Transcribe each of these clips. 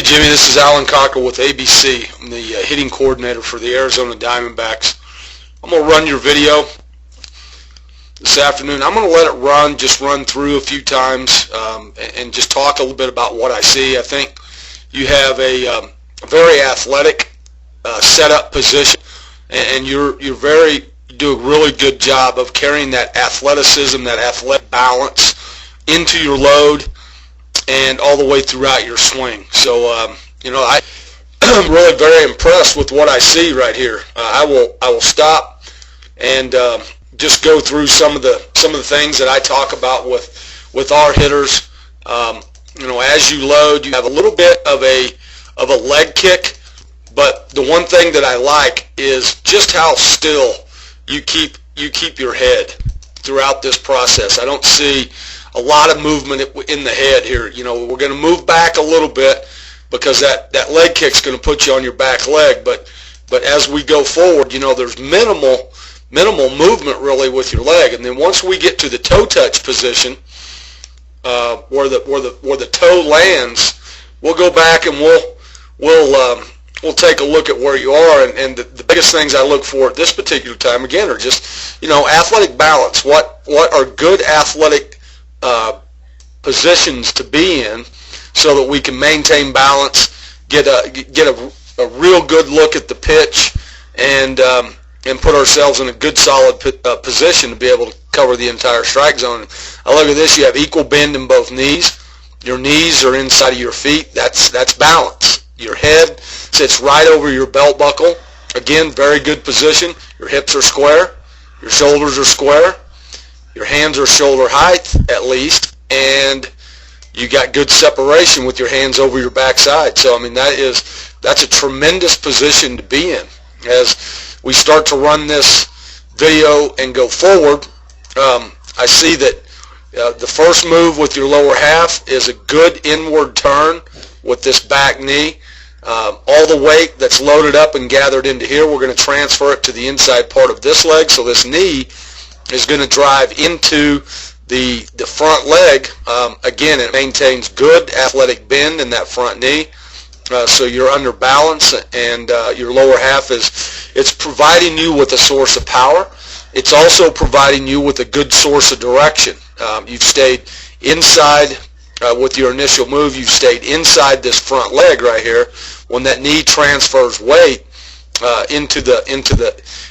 Jimmy, this is Alan Cocker with ABC. I'm the hitting coordinator for the Arizona Diamondbacks. I'm going to run your video this afternoon. I'm going to let it just run through a few times and just talk a little bit about what I see. I think you have a very athletic setup position, and you do a really good job of carrying that athleticism, that athletic balance into your load and all the way throughout your swing. So, I'm really very impressed with what I see right here. I will stop and just go through some of the things that I talk about with our hitters. As you load, you have a little bit of a leg kick, but the one thing that I like is just how still you keep your head throughout this process. I don't see a lot of movement in the head here. We're going to move back a little bit because that leg kick's going to put you on your back leg. But as we go forward, there's minimal movement really with your leg. And then once we get to the toe touch position, where the toe lands, we'll go back and we'll take a look at where you are. And the biggest things I look for at this particular time again are just athletic balance. What are good athletic positions to be in, so that we can maintain balance, get a real good look at the pitch, and put ourselves in a good solid position to be able to cover the entire strike zone. I look at this. You have equal bend in both knees. Your knees are inside of your feet. That's balance. Your head sits right over your belt buckle. Again, very good position. Your hips are square. Your shoulders are square. Your hands are shoulder height at least, and you got good separation with your hands over your backside. So that's a tremendous position to be in. As we start to run this video and go forward, I see that the first move with your lower half is a good inward turn with this back knee. All the weight that's loaded up and gathered into here, we're going to transfer it to the inside part of this leg. So this knee is going to drive into the front leg. Again, it maintains good athletic bend in that front knee. So you're under balance, and your lower half it's providing you with a source of power. It's also providing you with a good source of direction. You've stayed inside with your initial move. You've stayed inside this front leg right here. When that knee transfers weight into the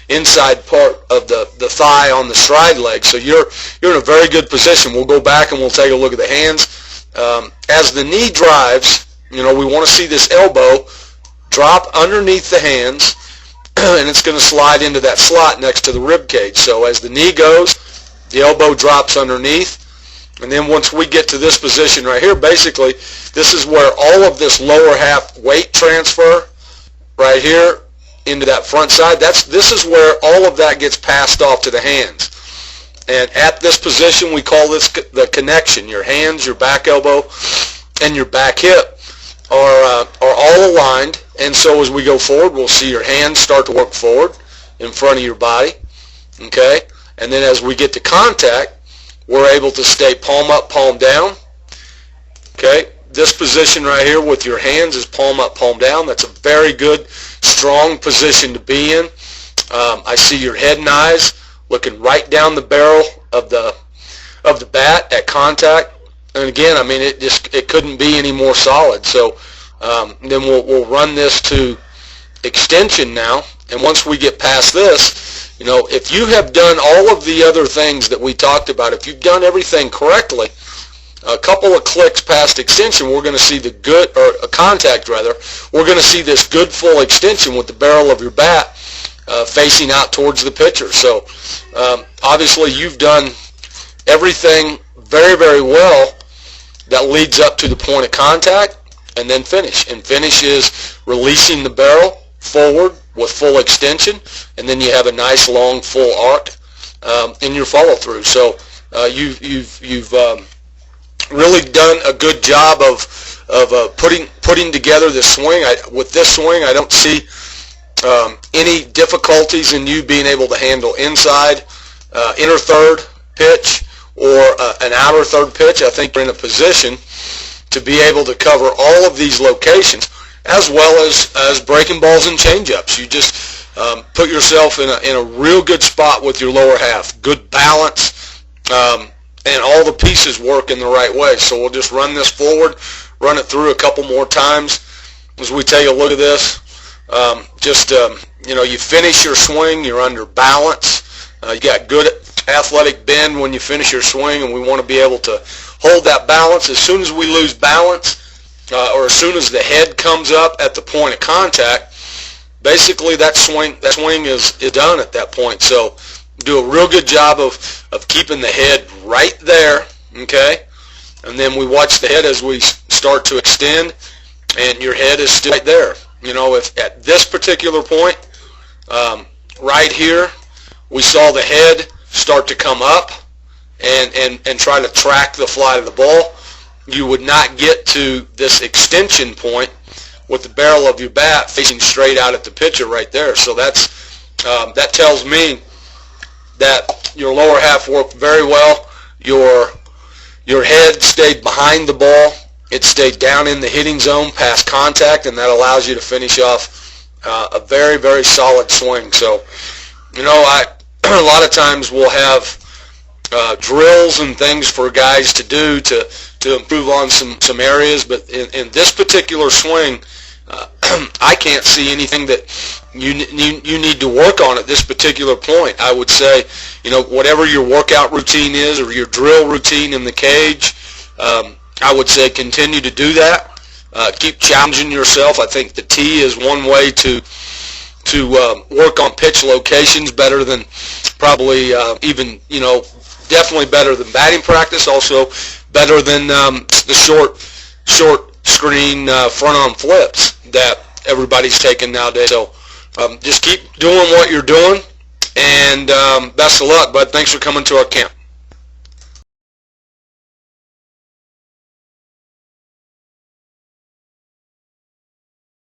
inside part of the thigh on the stride leg, so you're in a very good position. We'll go back and we'll take a look at the hands. As the knee drives, we want to see this elbow drop underneath the hands, and it's going to slide into that slot next to the rib cage. So as the knee goes, the elbow drops underneath, and then once we get to this position right here, basically this is where all of this lower half weight transfer right here into that front side, this is where all of that gets passed off to the hands. And at this position, we call this the connection. Your hands, your back elbow, and your back hip are all aligned. And so as we go forward, we'll see your hands start to work forward in front of your body. Okay? And then as we get to contact, we're able to stay palm up, palm down. Okay? This position right here with your hands is palm up, palm down. That's a very good, strong position to be in. I see your head and eyes looking right down the barrel of the bat at contact. And again, it couldn't be any more solid. So then we'll run this to extension now. And once we get past this, if you have done all of the other things that we talked about, if you've done everything correctly, a couple of clicks past extension, we're going to see contact rather. We're going to see this good full extension with the barrel of your bat facing out towards the pitcher. So obviously you've done everything very, very well that leads up to the point of contact, and then finish. And finish is releasing the barrel forward with full extension, and then you have a nice long full arc in your follow through. So you've really done a good job of putting together this swing. With this swing, I don't see any difficulties in you being able to handle inside, inner third pitch, or an outer third pitch. I think you're in a position to be able to cover all of these locations, as well as breaking balls and changeups. You just put yourself in a real good spot with your lower half, good balance, and all the pieces work in the right way. So we'll just run this forward, run it through a couple more times as we take a look at this. You finish your swing, you're under balance. You got good athletic bend when you finish your swing, and we want to be able to hold that balance. As soon as we lose balance, or as soon as the head comes up at the point of contact, basically that swing is done at that point. So do a real good job of keeping the head right there, okay? And then we watch the head as we start to extend, and your head is still right there. If at this particular point, right here, we saw the head start to come up and try to track the flight of the ball, you would not get to this extension point with the barrel of your bat facing straight out at the pitcher right there. So that tells me that your lower half worked very well. Your head stayed behind the ball. It stayed down in the hitting zone past contact, and that allows you to finish off a very, very solid swing. So, a lot of times we'll have drills and things for guys to do to improve on some areas, but in this particular swing, I can't see anything that you need to work on at this particular point. I would say, whatever your workout routine is or your drill routine in the cage, I would say continue to do that. Keep challenging yourself. I think the tee is one way to work on pitch locations better than probably even, definitely better than batting practice, also better than the short screen front-on flips that everybody's taking nowadays. So just keep doing what you're doing, and best of luck, bud. Thanks for coming to our camp.